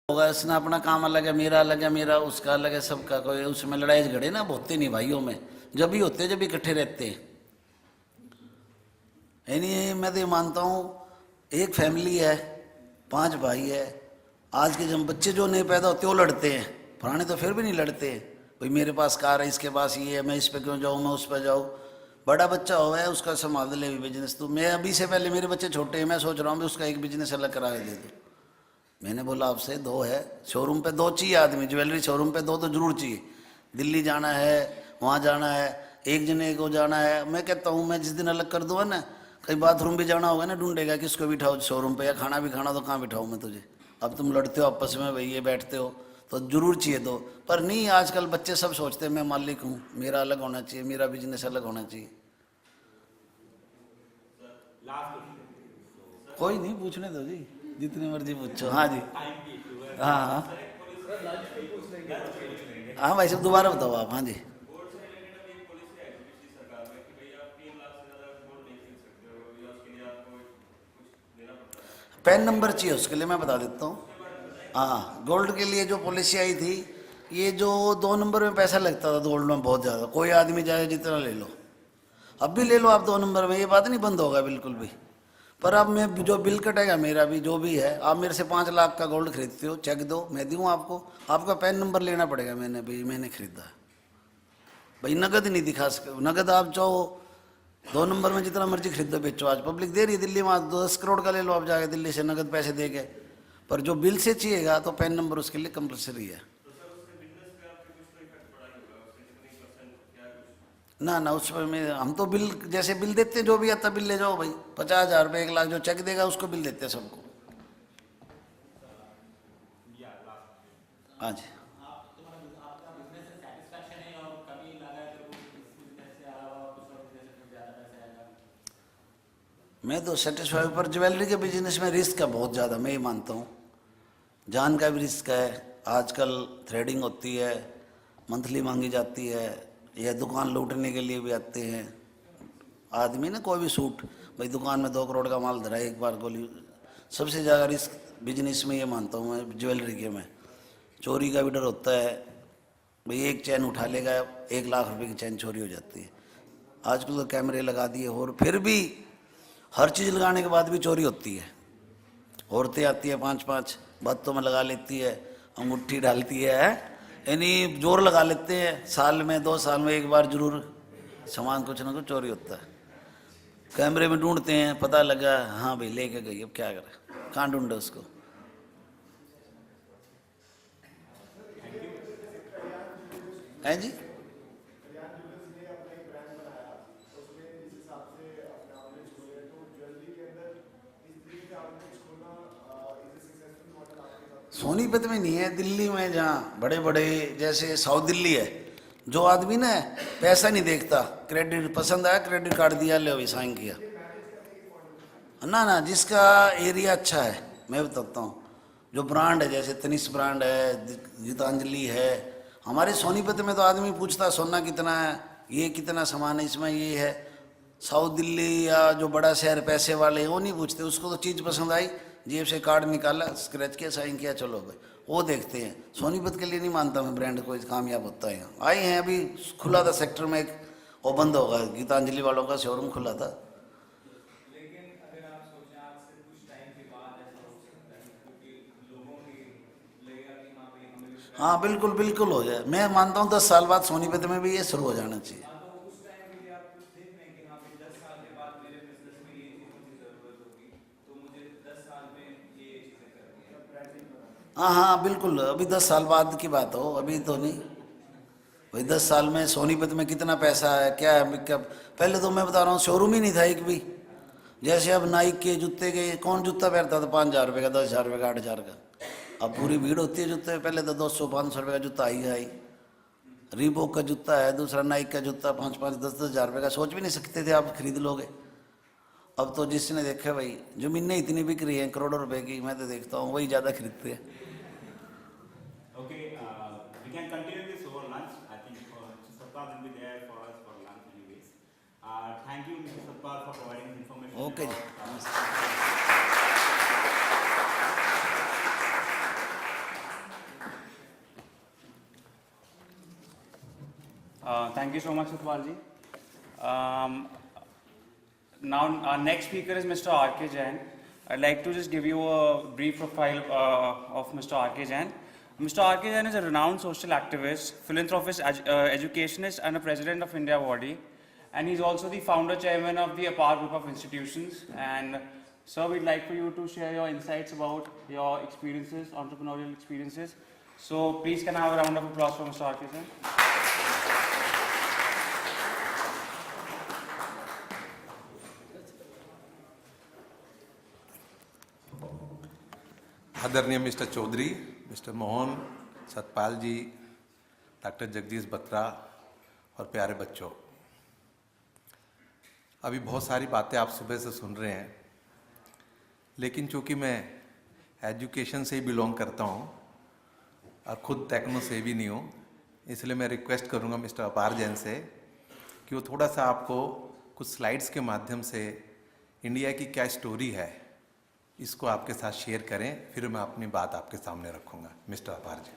होगा, इसने अपना काम अलग है, मेरा अलग है, मेरा उसका अलग है, सबका कोई उसमें लड़ाई झगड़े ना होते नहीं भाइयों में, जब भी होते जब इकट्ठे रहते हैं। यानी मैं तो ये मानता हूँ एक फैमिली है, 5 भाई है, आज के जब बच्चे जो नहीं पैदा होते वो लड़ते हैं, पुराने तो फिर भी नहीं लड़ते। भाई मेरे पास कार है, इसके पास ये है, मैं इस पे क्यों जाऊँ, मैं उस पर जाऊँ। बड़ा बच्चा हुआ है उसका संभाल ले बिजनेस, तो मैं अभी से पहले, मेरे बच्चे छोटे हैं, मैं सोच रहा हूँ उसका एक बिजनेस अलग करा के दे दूँ। मैंने बोला आपसे 2 है, शोरूम पे 2 चाहिए आदमी, ज्वेलरी शोरूम पे 2 तो जरूर चाहिए। दिल्ली जाना है, वहाँ जाना है, एक जने को जाना है। मैं कहता हूँ मैं जिस दिन अलग कर दूँगा ना, कहीं बाथरूम भी जाना होगा ना, ढूंढेगा किसको बिठाओ शोरूम पे, या खाना भी खाना तो कहाँ बिठाऊँ मैं तुझे। अब तुम लड़ते हो आपस में, भाई ये बैठते हो तो जरूर चाहिए 2, पर नहीं, आजकल बच्चे सब सोचते हैं मैं मालिक हूँ, मेरा अलग होना चाहिए, मेरा बिजनेस अलग होना चाहिए। कोई नहीं, पूछने दो जी, जितनी मर्जी पूछो। हाँ जी, हाँ हाँ हाँ भाई साहब, दोबारा बताओ आप। हाँ जी, पैन नंबर चाहिए उसके लिए, मैं बता देता हूँ। हाँ, गोल्ड के लिए जो पॉलिसी आई थी, ये जो 2 नंबर में पैसा लगता था गोल्ड में बहुत ज़्यादा, कोई आदमी जाए जितना ले लो, अब भी ले लो आप 2 नंबर में, ये बात नहीं बंद होगा बिल्कुल भी। पर अब मैं जो बिल कटेगा मेरा भी जो भी है, आप मेरे से 5 लाख का गोल्ड खरीदते हो, चेक दो मैं दूँ आपको, आपका पैन नंबर लेना पड़ेगा, मैंने भाई मैंने खरीदा है। भाई नगद नहीं दिखा सके, नगद आप चाहो 2 नंबर में जितना मर्जी खरीदो बेचो, आज पब्लिक दे रही है दिल्ली में, 10 करोड़ का ले लो आप जाके दिल्ली से नगद पैसे दे के। पर जो बिल से चाहिएगा तो पैन नंबर उसके लिए कंपलसरी है। ना ना, उस पर में हम तो बिल जैसे बिल देते हैं, जो भी आता बिल ले जाओ भाई, 50,000 रुपये 1 लाख जो चेक देगा उसको बिल देते हैं सबको। हाँ जी, मैं तो सेटिस्फाई, पर ज्वेलरी के बिजनेस में रिस्क है बहुत ज़्यादा, मैं ये मानता हूँ। जान का भी रिस्क है, आजकल थ्रेडिंग होती है, मंथली मांगी जाती है, या दुकान लूटने के लिए भी आते हैं आदमी ना, कोई भी सूट, भाई दुकान में 2 करोड़ का माल धरा है, एक बार गोली। सबसे ज़्यादा रिस्क बिजनेस में ये मानता हूँ मैं, ज्वेलरी के में चोरी का भी डर होता है। भाई एक चैन उठा लेगा, 1 लाख रुपए की चैन चोरी हो जाती है। आजकल तो कैमरे लगा दिए, और फिर भी हर चीज़ लगाने के बाद भी चोरी होती है। औरतें आती है 5-5 बातों में लगा लेती है, अंगूठी डालती है, यानी जोर लगा लेते हैं, साल में 2 साल में एक बार जरूर सामान कुछ ना कुछ चोरी होता है। कैमरे में ढूंढते हैं, पता लगा हाँ भाई लेके गई, अब क्या करें, कहाँ ढूंढे उसको। है जी, सोनीपत में नहीं है, दिल्ली में जहाँ बड़े बड़े जैसे साउथ दिल्ली है, जो आदमी ना पैसा नहीं देखता, क्रेडिट पसंद आया क्रेडिट कार्ड दिया, ले साइन किया। ना ना, जिसका एरिया अच्छा है, मैं बताता हूँ, जो ब्रांड है, जैसे तनिष्क ब्रांड है, गीतांजलि है। हमारे सोनीपत में तो आदमी पूछता सोना कितना है, ये कितना सामान है इसमें, ये है। साउथ दिल्ली या जो बड़ा शहर पैसे वाले वो नहीं पूछते, उसको तो चीज़ पसंद आई, जेब से कार्ड निकाला, स्क्रैच किया, साइन किया, चलो भाई, वो देखते हैं। सोनीपत के लिए नहीं मानता मैं ब्रांड कोई कामयाब होता है। यहाँ आए हैं, अभी खुला था सेक्टर में एक, वो बंद होगा, गीतांजलि वालों का शोरूम खुला था। हाँ बिल्कुल बिल्कुल हो जाए, मैं मानता हूँ 10 साल बाद सोनीपत में भी ये शुरू हो जाना चाहिए। हाँ हाँ बिल्कुल, अभी 10 साल बाद की बात हो, अभी तो नहीं। भाई 10 साल में सोनीपत में कितना पैसा है, क्या है, क्या। पहले तो मैं बता रहा हूँ शोरूम ही नहीं था एक भी। जैसे अब नाइक के जूते के कौन जूता पहनता था 5,000 रुपये का, 10,000 रुपये का, 8,000 का। अब पूरी भीड़ होती है जूते, पहले तो 200-500 रुपये का जूता आई। रीबॉक का जूता है, दूसरा नाइक का जूता 5-5, 10-10 हज़ार रुपये का, सोच भी नहीं सकते थे आप खरीद लोगे। अब तो जिसने देखा भाई, जमीनें इतनी बिक रही हैं करोड़ों रुपए की, मैं तो देखता हूँ वही ज़्यादा खरीदते हैं। Okay, we can continue this over lunch. I think Satpal will be there for us for lunch anyways. Thank you, Mr. Satpal, for providing information okay जी, about नमस्ते। Thank you so much, Satpalji. Now, our next speaker is Mr. R.K. Jain. I'd like to just give you a brief profile of Mr. R.K. Jain. Mr. R.K. Jain is a renowned social activist, philanthropist, educationist, and a president of India Body. And he's also the founder chairman of the APAR group of institutions. And sir, we'd like for you to share your insights about your experiences, entrepreneurial experiences. So please can I have a round of applause for Mr. R.K. Jain? आदरणीय mister Chaudhary, mister Mohan, Satpal जी, doctor Jagdish Batra और प्यारे बच्चों, अभी बहुत सारी बातें आप सुबह से सुन रहे हैं, लेकिन चूंकि मैं एजुकेशन से ही बिलोंग करता हूं और खुद टेक्नो से भी नहीं हूं, इसलिए मैं रिक्वेस्ट करूंगा मिस्टर अपार जैन से कि वो थोड़ा सा आपको कुछ स्लाइड्स के माध्यम से इंडिया की क्या स्टोरी है इसको आपके साथ शेयर करें, फिर मैं अपनी बात आपके सामने रखूंगा। मिस्टर अपार जी।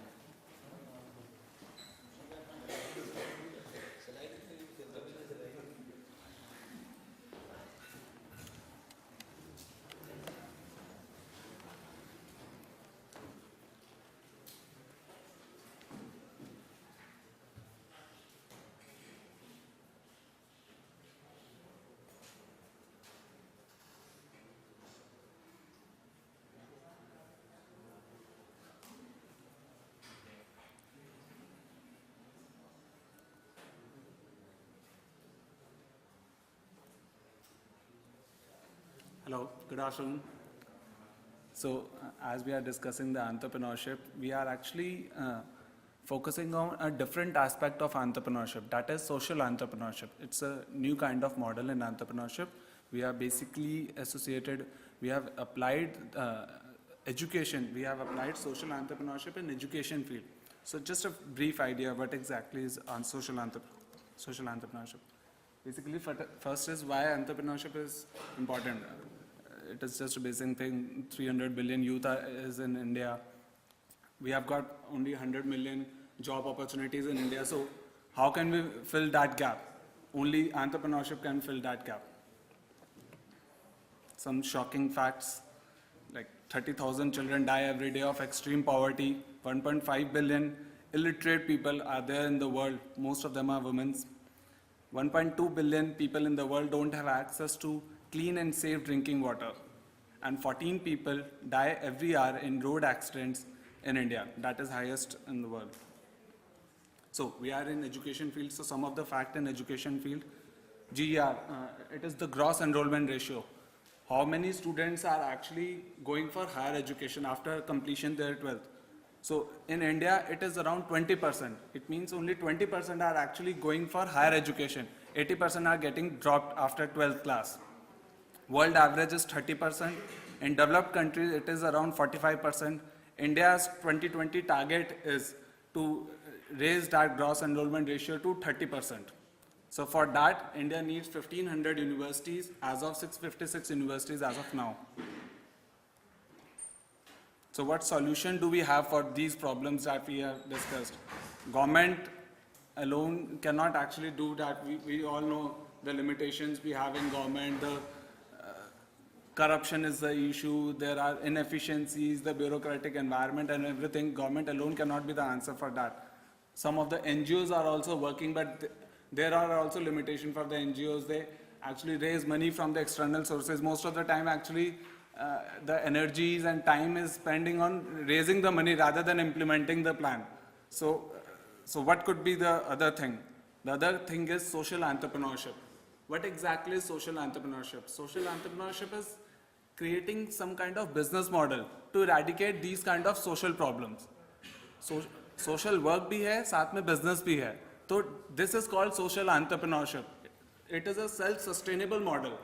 Hello, good afternoon. So, as we are discussing the entrepreneurship, we are actually focusing on a different aspect of entrepreneurship, that is social entrepreneurship. It's a new kind of model in entrepreneurship. We are basically associated, we have applied education, we have applied social entrepreneurship in education field. So just a brief idea what exactly is on social entrepreneurship. Basically, first is why entrepreneurship is important. It is just a basic thing. 300 billion youth is in India. We have got only 100 million job opportunities in India. So how can we fill that gap? Only entrepreneurship can fill that gap. Some shocking facts, like 30,000 children die every day of extreme poverty. 1.5 billion illiterate people are there in the world. Most of them are women. 1.2 billion people in the world don't have access to clean and safe drinking water. And 14 people die every hour in road accidents in India. That is highest in the world. So we are in education field. So some of the fact in education field, GER, it is the gross enrollment ratio. How many students are actually going for higher education after completion their 12th? So in India, it is around 20%. It means only 20% are actually going for higher education. 80% are getting dropped after 12th class. World average is 30%. In developed countries, it is around 45%. India's 2020 target is to raise that gross enrollment ratio to 30%. So for that, India needs 1,500 universities, as of 656 universities as of now. So what solution do we have for these problems that we have discussed? Government alone cannot actually do that. We all know the limitations we have in government. The corruption is the issue. There are inefficiencies, the bureaucratic environment and everything. Government alone cannot be the answer for that. Some of the NGOs are also working, but there are also limitations for the NGOs. They actually raise money from the external sources. Most of the time, actually, the energies and time is spending on raising the money rather than implementing the plan. So what could be the other thing? The other thing is social entrepreneurship. What exactly is social entrepreneurship? Social entrepreneurship is creating some kind of business model to eradicate these kind of social problems. So social work bhi hai, साथ में business bhi hai. So this is called social entrepreneurship. It is a self-sustainable model.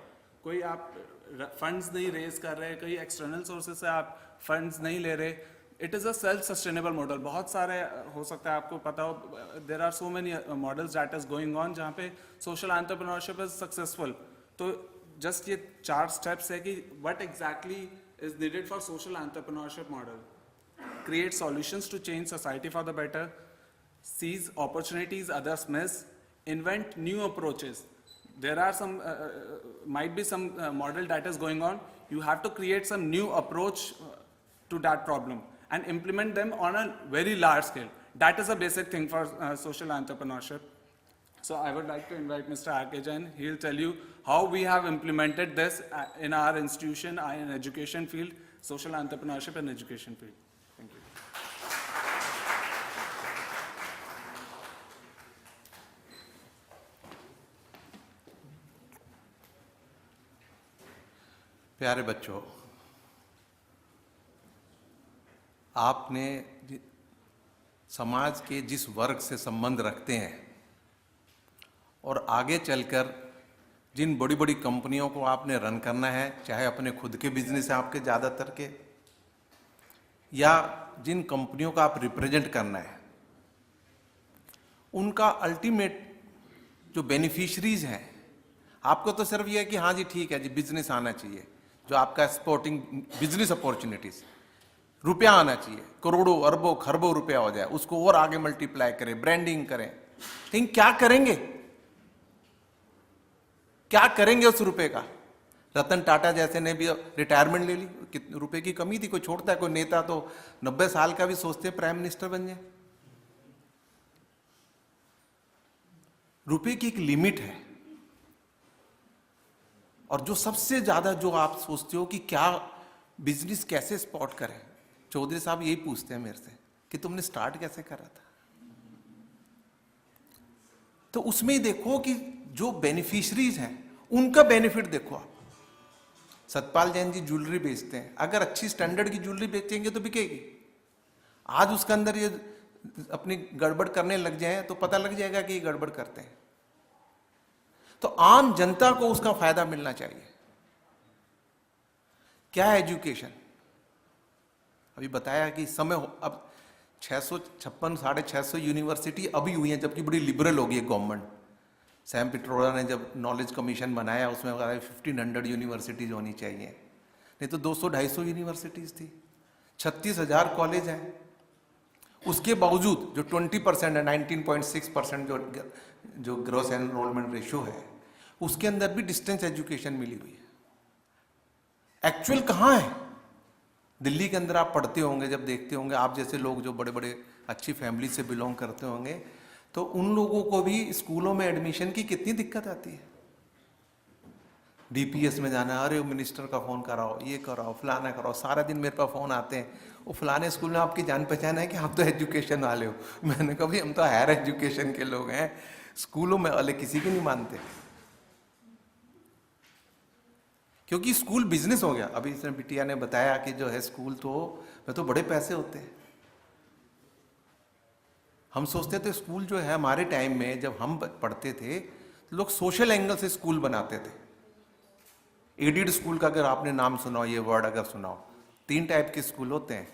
कोई आप funds नहीं raise कर रहे, कोई external sources से आप funds नहीं ले रहे. It is a self-sustainable model. बहुत सारे हो सकता है आपको पता हो. There are so many models that is going on जहाँ पे social entrepreneurship is successful. तो just ये 4 steps है कि what exactly is needed for social entrepreneurship model. Create solutions to change society for the better. Seize opportunities others miss. invent new approaches. There are some, might be some model that is going on. You have to create some new approach to that problem and implement them on a very large scale. That is a basic thing for social entrepreneurship. So I would like to invite Mr. R.K. Jain. He'll tell you how we have implemented this in our institution, in education field, social entrepreneurship and education field. Thank you. प्यारे बच्चों, आपने समाज के जिस वर्ग से संबंध रखते हैं और आगे चलकर जिन बड़ी बड़ी कंपनियों को आपने रन करना है, चाहे अपने खुद के बिजनेस है आपके ज़्यादातर के, या जिन कंपनियों का आप रिप्रेजेंट करना है, उनका अल्टीमेट जो बेनिफिशरीज हैं, आपको तो सिर्फ ये है कि हाँ जी ठीक है जी बिजनेस आना चाहिए, जो आपका एक्सपोर्टिंग बिजनेस अपॉर्चुनिटीज, रुपया आना चाहिए, करोड़ों अरबों खरबों रुपया हो जाए, उसको और आगे मल्टीप्लाई करें, ब्रांडिंग करें। लेकिन क्या करेंगे, क्या करेंगे उस रुपए का? रतन टाटा जैसे ने भी रिटायरमेंट ले ली, कितने रुपए की कमी थी, कोई छोड़ता है? कोई नेता तो 90 साल का भी सोचते प्राइम मिनिस्टर बन जाए। रुपए की एक लिमिट है। और जो सबसे ज्यादा जो आप सोचते हो कि क्या बिजनेस कैसे स्पॉट करें, चौधरी साहब यही पूछते हैं मेरे से कि तुमने स्टार्ट कैसे करा था। तो उसमें ही देखो कि जो बेनिफिशरीज हैं उनका बेनिफिट देखो आप। सतपाल जैन जी ज्वेलरी बेचते हैं, अगर अच्छी स्टैंडर्ड की ज्वेलरी बेचेंगे तो बिकेगी। आज उसके अंदर ये अपनी गड़बड़ करने लग जाए तो पता लग जाएगा कि ये गड़बड़ करते हैं। तो आम जनता को उसका फायदा मिलना चाहिए। क्या है एजुकेशन? अभी बताया कि समय अब 656 650 यूनिवर्सिटी अभी हुई है, जबकि बड़ी लिबरल होगी गवर्नमेंट। सैम पिट्रोडा ने जब नॉलेज कमीशन बनाया उसमें 1500 यूनिवर्सिटीज होनी चाहिए, नहीं तो 200-250 यूनिवर्सिटीज थी। 36,000 कॉलेज हैं। उसके बावजूद जो 20% है, 19.6% जो ग्रॉस एनरोलमेंट रेशियो है, उसके अंदर भी डिस्टेंस एजुकेशन मिली हुई है। एक्चुअल कहाँ है? दिल्ली के अंदर आप पढ़ते होंगे, जब देखते होंगे, आप जैसे लोग जो बड़े बड़े अच्छी फैमिली से बिलोंग करते होंगे, तो उन लोगों को भी स्कूलों में एडमिशन की कितनी दिक्कत आती है। डीपीएस में जाना, अरे मिनिस्टर का फोन कराओ, ये कराओ, फलाना कराओ, सारा दिन मेरे पास फोन आते हैं। वो फलाने स्कूल में आपकी जान पहचान है कि आप तो एजुकेशन वाले हो। मैंने कहा भाई हम तो हायर एजुकेशन के लोग हैं, स्कूलों में वाले किसी की नहीं मानते, क्योंकि स्कूल बिजनेस हो गया। अभी इसने बिटिया ने बताया कि जो है स्कूल तो बड़े पैसे होते हैं। हम सोचते थे स्कूल जो है, हमारे टाइम में जब हम पढ़ते थे तो लोग सोशल एंगल से स्कूल बनाते थे। एडिड स्कूल का अगर आपने नाम सुना हो, ये वर्ड अगर सुना हो, 3 टाइप के स्कूल होते हैं,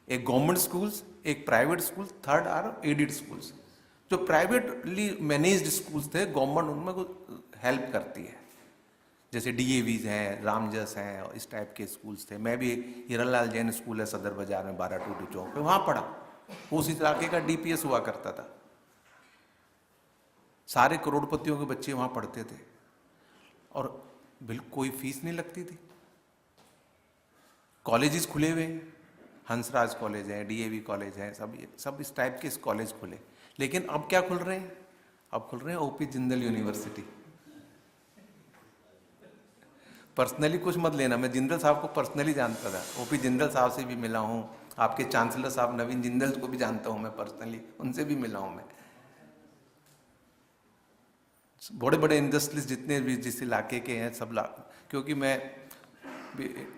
एक गवर्नमेंट स्कूल्स, एक private school, third are aided schools. जो प्राइवेटली मैनेज्ड स्कूल्स थे, गवर्नमेंट उनमें हेल्प करती है, जैसे डीएवीज हैं, रामजस हैं, और इस टाइप के स्कूल्स थे। मैं भी हीरालाल जैन स्कूल है सदर बाजार में 12 टूटी चौक पे, वहाँ पढ़ा। उस इलाके का डीपीएस हुआ करता था। सारे करोड़पतियों के बच्चे वहाँ पढ़ते थे और बिल्कुल कोई फीस नहीं लगती थी। कॉलेजेस खुले हुए हैं, हंसराज कॉलेज है, डीएवी कॉलेज है, सब इस टाइप के कॉलेज खुले। लेकिन अब क्या खुल रहे हैं? अब खुल रहे हैं ओपी जिंदल यूनिवर्सिटी। पर्सनली कुछ मत लेना, मैं जिंदल साहब को पर्सनली जानता था, ओपी जिंदल साहब से भी मिला हूँ, आपके चांसलर साहब नवीन जिंदल को भी जानता हूँ मैं पर्सनली, उनसे भी मिला हूँ मैं। बड़े बड़े इंडस्ट्रीज जितने भी जिस इलाके के हैं सब क्योंकि मैं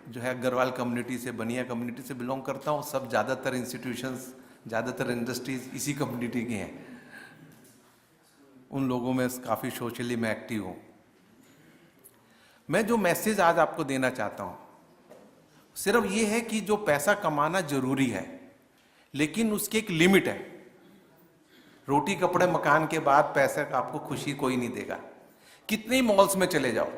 जो है अग्रवाल कम्युनिटी से, बनिया कम्युनिटी से बिलोंग करता हूँ, सब ज़्यादातर इंस्टीट्यूशंस, ज़्यादातर इंडस्ट्रीज इसी कम्युनिटी की हैं। उन लोगों में काफ़ी सोशली मैं एक्टिव हूँ। मैं जो मैसेज आज आपको देना चाहता हूँ सिर्फ ये है कि जो पैसा कमाना जरूरी है, लेकिन उसकी एक लिमिट है। रोटी कपड़े मकान के बाद पैसे का आपको खुशी कोई नहीं देगा। कितने मॉल्स में चले जाओ,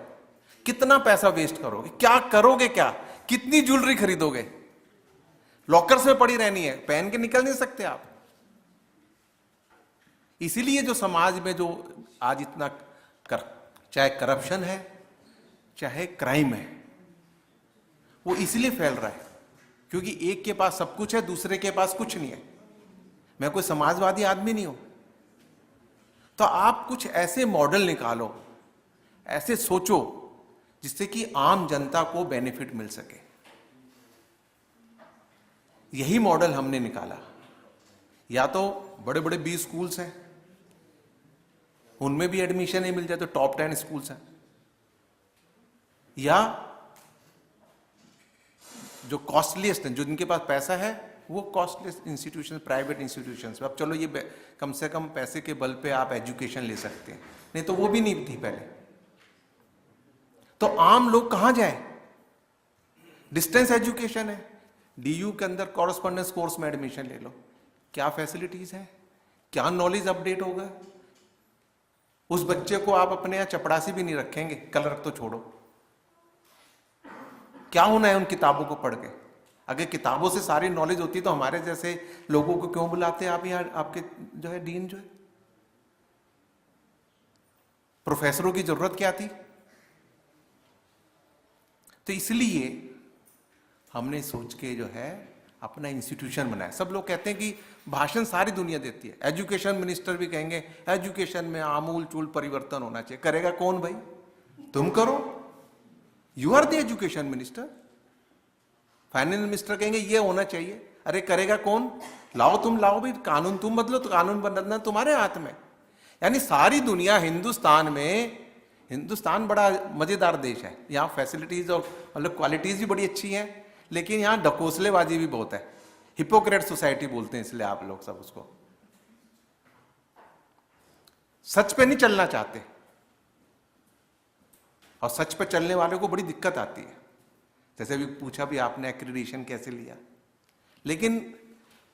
कितना पैसा वेस्ट करोगे, क्या करोगे, क्या कितनी ज्वेलरी खरीदोगे, लॉकर्स में पड़ी रहनी है, पहन के निकल नहीं सकते आप। इसीलिए जो समाज में जो आज इतना चाहे करप्शन है चाहे क्राइम है, वो इसलिए फैल रहा है क्योंकि एक के पास सब कुछ है, दूसरे के पास कुछ नहीं है। मैं कोई समाजवादी आदमी नहीं हूं। तो आप कुछ ऐसे मॉडल निकालो, ऐसे सोचो जिससे कि आम जनता को बेनिफिट मिल सके। यही मॉडल हमने निकाला। या तो बड़े बड़े 20 स्कूल्स हैं, उनमें भी एडमिशन नहीं मिल जाए तो टॉप 10 स्कूल्स हैं, या जो कॉस्टलीस्ट हैं, जो जिनके पास पैसा है वो कॉस्टलेस इंस्टीट्यूशन, प्राइवेट इंस्टीट्यूशन। अब चलो ये कम से कम पैसे के बल पे आप एजुकेशन ले सकते हैं, नहीं तो वो भी नहीं थी पहले। तो आम लोग कहां जाए? डिस्टेंस एजुकेशन है, डीयू के अंदर कॉरेस्पॉन्डेंस कोर्स में एडमिशन ले लो। क्या फैसिलिटीज है, क्या नॉलेज अपडेट होगा। उस बच्चे को आप अपने यहां चपड़ासी भी नहीं रखेंगे, कलर तो छोड़ो। क्या होना है उन किताबों को पढ़ के? अगर किताबों से सारी नॉलेज होती तो हमारे जैसे लोगों को क्यों बुलाते आप यहां? आपके जो है डीन जो है, प्रोफेसरों की जरूरत क्या थी? तो इसलिए हमने सोच के जो है अपना इंस्टीट्यूशन बनाया। सब लोग कहते हैं कि भाषण सारी दुनिया देती है, एजुकेशन मिनिस्टर भी कहेंगे एजुकेशन में आमूल चूल परिवर्तन होना चाहिए। करेगा कौन भाई? तुम करो, you are the education minister. Finance minister कहेंगे ये होना चाहिए, अरे करेगा कौन? लाओ, तुम लाओ भाई, कानून तुम बदलो, तो कानून बदलना तुम्हारे हाथ में। यानी सारी दुनिया हिंदुस्तान में, हिंदुस्तान बड़ा मजेदार देश है, यहाँ फैसिलिटीज और मतलब क्वालिटीज भी बड़ी अच्छी हैं, लेकिन यहाँ ढकोसलेबाजी भी बहुत है। हिपोक्रेट सोसाइटी बोलते हैं इसलिए आप लोग सब उसको। सच पे नहीं चलना चाहते, और सच पे चलने वालों को बड़ी दिक्कत आती है। जैसे भी पूछा भी आपने एक्रीडिटेशन कैसे लिया, लेकिन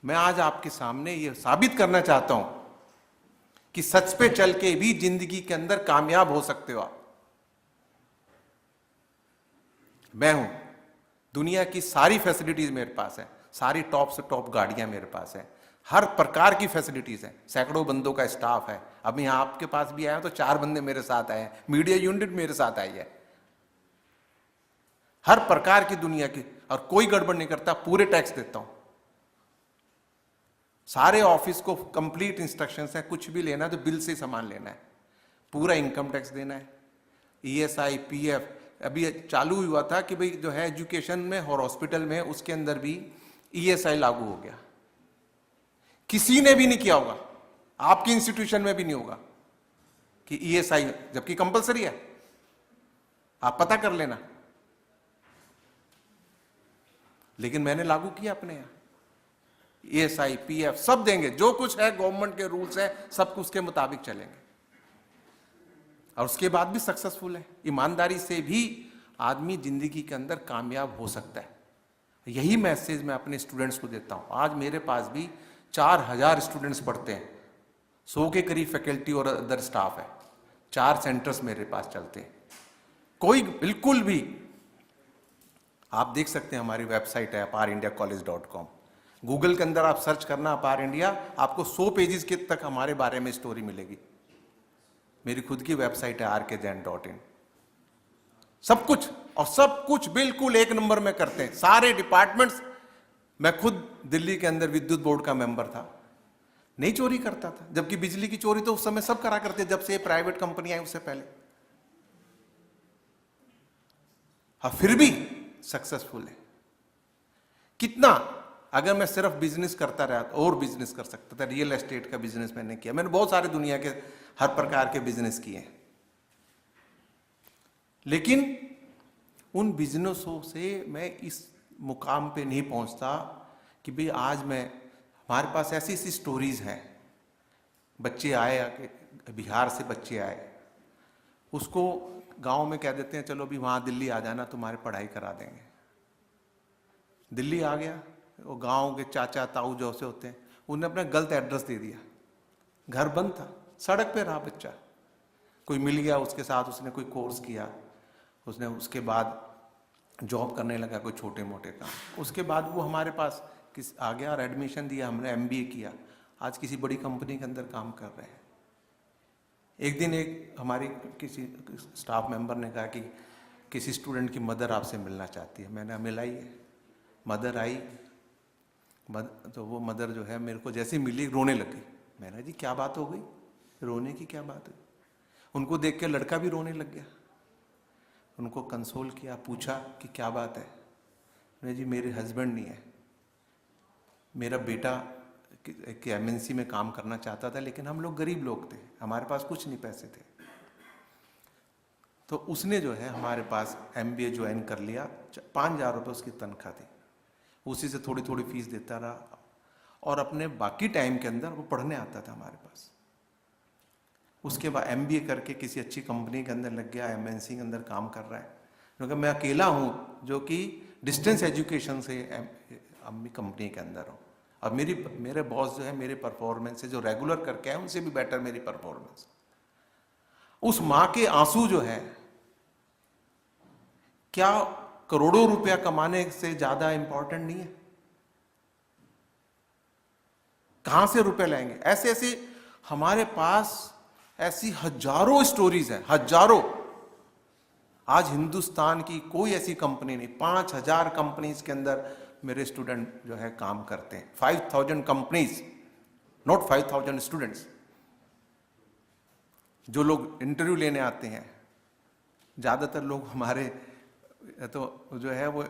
मैं आज आपके सामने ये साबित करना चाहता हूं कि सच पे चल के भी जिंदगी के अंदर कामयाब हो सकते हो आप। मैं हूं, दुनिया की सारी फैसिलिटीज मेरे पास है, सारी टॉप से टॉप गाड़ियां मेरे पास है, हर प्रकार की फैसिलिटीज है, सैकड़ों बंदों का स्टाफ है। अब यहां आपके पास भी आया तो 4 बंदे मेरे साथ आए हैं, मीडिया यूनिट मेरे साथ आई है। हर प्रकार की दुनिया की, और कोई गड़बड़ नहीं करता, पूरे टैक्स देता हूं। सारे ऑफिस को कंप्लीट इंस्ट्रक्शंस है, कुछ भी लेना है तो बिल से ही सामान लेना है, पूरा इनकम टैक्स देना है, ईएसआई, पीएफ। अभी चालू हुआ था कि भाई जो है एजुकेशन में और हॉस्पिटल में, उसके अंदर भी ईएसआई लागू हो गया। किसी ने भी नहीं किया होगा, आपकी इंस्टीट्यूशन में भी नहीं होगा कि ईएसआई, जबकि कंपलसरी है, आप पता कर लेना। लेकिन मैंने लागू किया अपने यहां, ईएसआई, पीएफ सब देंगे, जो कुछ है गवर्नमेंट के रूल्स है, सब कुछ उसके मुताबिक चलेंगे, और उसके बाद भी सक्सेसफुल है। ईमानदारी से भी आदमी जिंदगी के अंदर कामयाब हो सकता है। यही मैसेज मैं अपने स्टूडेंट्स को देता हूं। आज मेरे पास भी 4000 स्टूडेंट्स पढ़ते हैं, 100 के करीब फैकल्टी और अदर स्टाफ है, 4 सेंटर्स मेरे पास चलते हैं। कोई बिल्कुल भी, आप देख सकते हैं हमारी वेबसाइट है aparindiacollege.com, गूगल के अंदर आप सर्च करना अपार इंडिया, आपको 100 पेजेस के तक हमारे बारे में स्टोरी मिलेगी। मेरी खुद की वेबसाइट है rkjain.in। सब कुछ, और सब कुछ बिल्कुल एक नंबर में करते हैं, सारे डिपार्टमेंट्स। मैं खुद दिल्ली के अंदर विद्युत बोर्ड का मेंबर था, नहीं चोरी करता था, जबकि बिजली की चोरी तो उस समय सब करा करते, जब से ये प्राइवेट कंपनी आई उससे पहले। हाँ, फिर भी सक्सेसफुल है। कितना, अगर मैं सिर्फ बिजनेस करता रहा तो और बिजनेस कर सकता था। रियल एस्टेट का बिजनेस मैंने किया, मैंने बहुत सारे दुनिया के हर प्रकार के बिजनेस किए हैं, लेकिन उन बिजनेसों से मैं इस मुकाम पे नहीं पहुंचता कि भाई आज मैं, हमारे पास ऐसी ऐसी स्टोरीज हैं। बच्चे आए, बिहार से बच्चे आए, उसको गांव में कह देते हैं चलो अभी वहां दिल्ली आ जाना, तुम्हारी पढ़ाई करा देंगे। दिल्ली आ गया, वो गांव के चाचा ताऊ जो से होते हैं, उन्होंने अपना गलत एड्रेस दे दिया, घर बंद था, सड़क पे रहा बच्चा। कोई मिल गया उसके साथ, उसने कोई कोर्स किया, उसने उसके बाद जॉब करने लगा, कोई छोटे मोटे काम। उसके बाद वो हमारे पास आ गया और एडमिशन दिया, हमने एमबीए किया, आज किसी बड़ी कंपनी के अंदर काम कर रहे हैं। एक दिन एक हमारी किसी स्टाफ मेंबर ने कहा कि किसी स्टूडेंट की मदर आपसे मिलना चाहती है। मैंने मिलाई है, मदर आई, तो वो मदर जो है मेरे को जैसे मिली रोने लगी। मैंने जी क्या बात हो गई, रोने की क्या बात है? उनको देख के लड़का भी रोने लग गया। उनको कंसोल किया, पूछा कि क्या बात है? मैंने जी मेरे हस्बैंड नहीं है, मेरा बेटा कि एमएनसी में काम करना चाहता था, लेकिन हम लोग गरीब लोग थे, हमारे पास कुछ नहीं पैसे थे, तो उसने जो है हमारे पास एमबीए ज्वाइन कर लिया। 5,000 रुपये उसकी तनख्वाह थी, उसी से थोड़ी थोड़ी फीस देता रहा और अपने बाकी टाइम के अंदर वो पढ़ने आता था हमारे पास। उसके बाद एमबीए करके किसी अच्छी कंपनी के अंदर लग गया, एमएनसी के अंदर काम कर रहा है। क्योंकि मैं अकेला हूँ जो कि डिस्टेंस एजुकेशन से अम्मी कंपनी के अंदर हूँ, और मेरे बॉस जो है मेरे परफॉर्मेंस से जो रेगुलर करके है उनसे भी बेटर मेरी परफॉर्मेंस। उस माँ के आंसू जो है क्या करोड़ों रुपया कमाने से ज्यादा इंपॉर्टेंट नहीं है? कहां से रुपए लाएंगे? ऐसे ऐसे हमारे पास ऐसी हजारों स्टोरीज हैं, हजारों। आज हिंदुस्तान की कोई ऐसी कंपनी नहीं, 5,000 कंपनीज के अंदर मेरे स्टूडेंट जो है काम करते हैं। 5,000 कंपनीज, नॉट 5,000 स्टूडेंट्स। जो लोग इंटरव्यू लेने आते हैं, ज्यादातर लोग हमारे तो जो है वो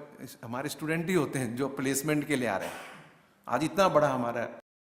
हमारे स्टूडेंट ही होते हैं जो प्लेसमेंट के लिए आ रहे हैं। आज इतना बड़ा हमारा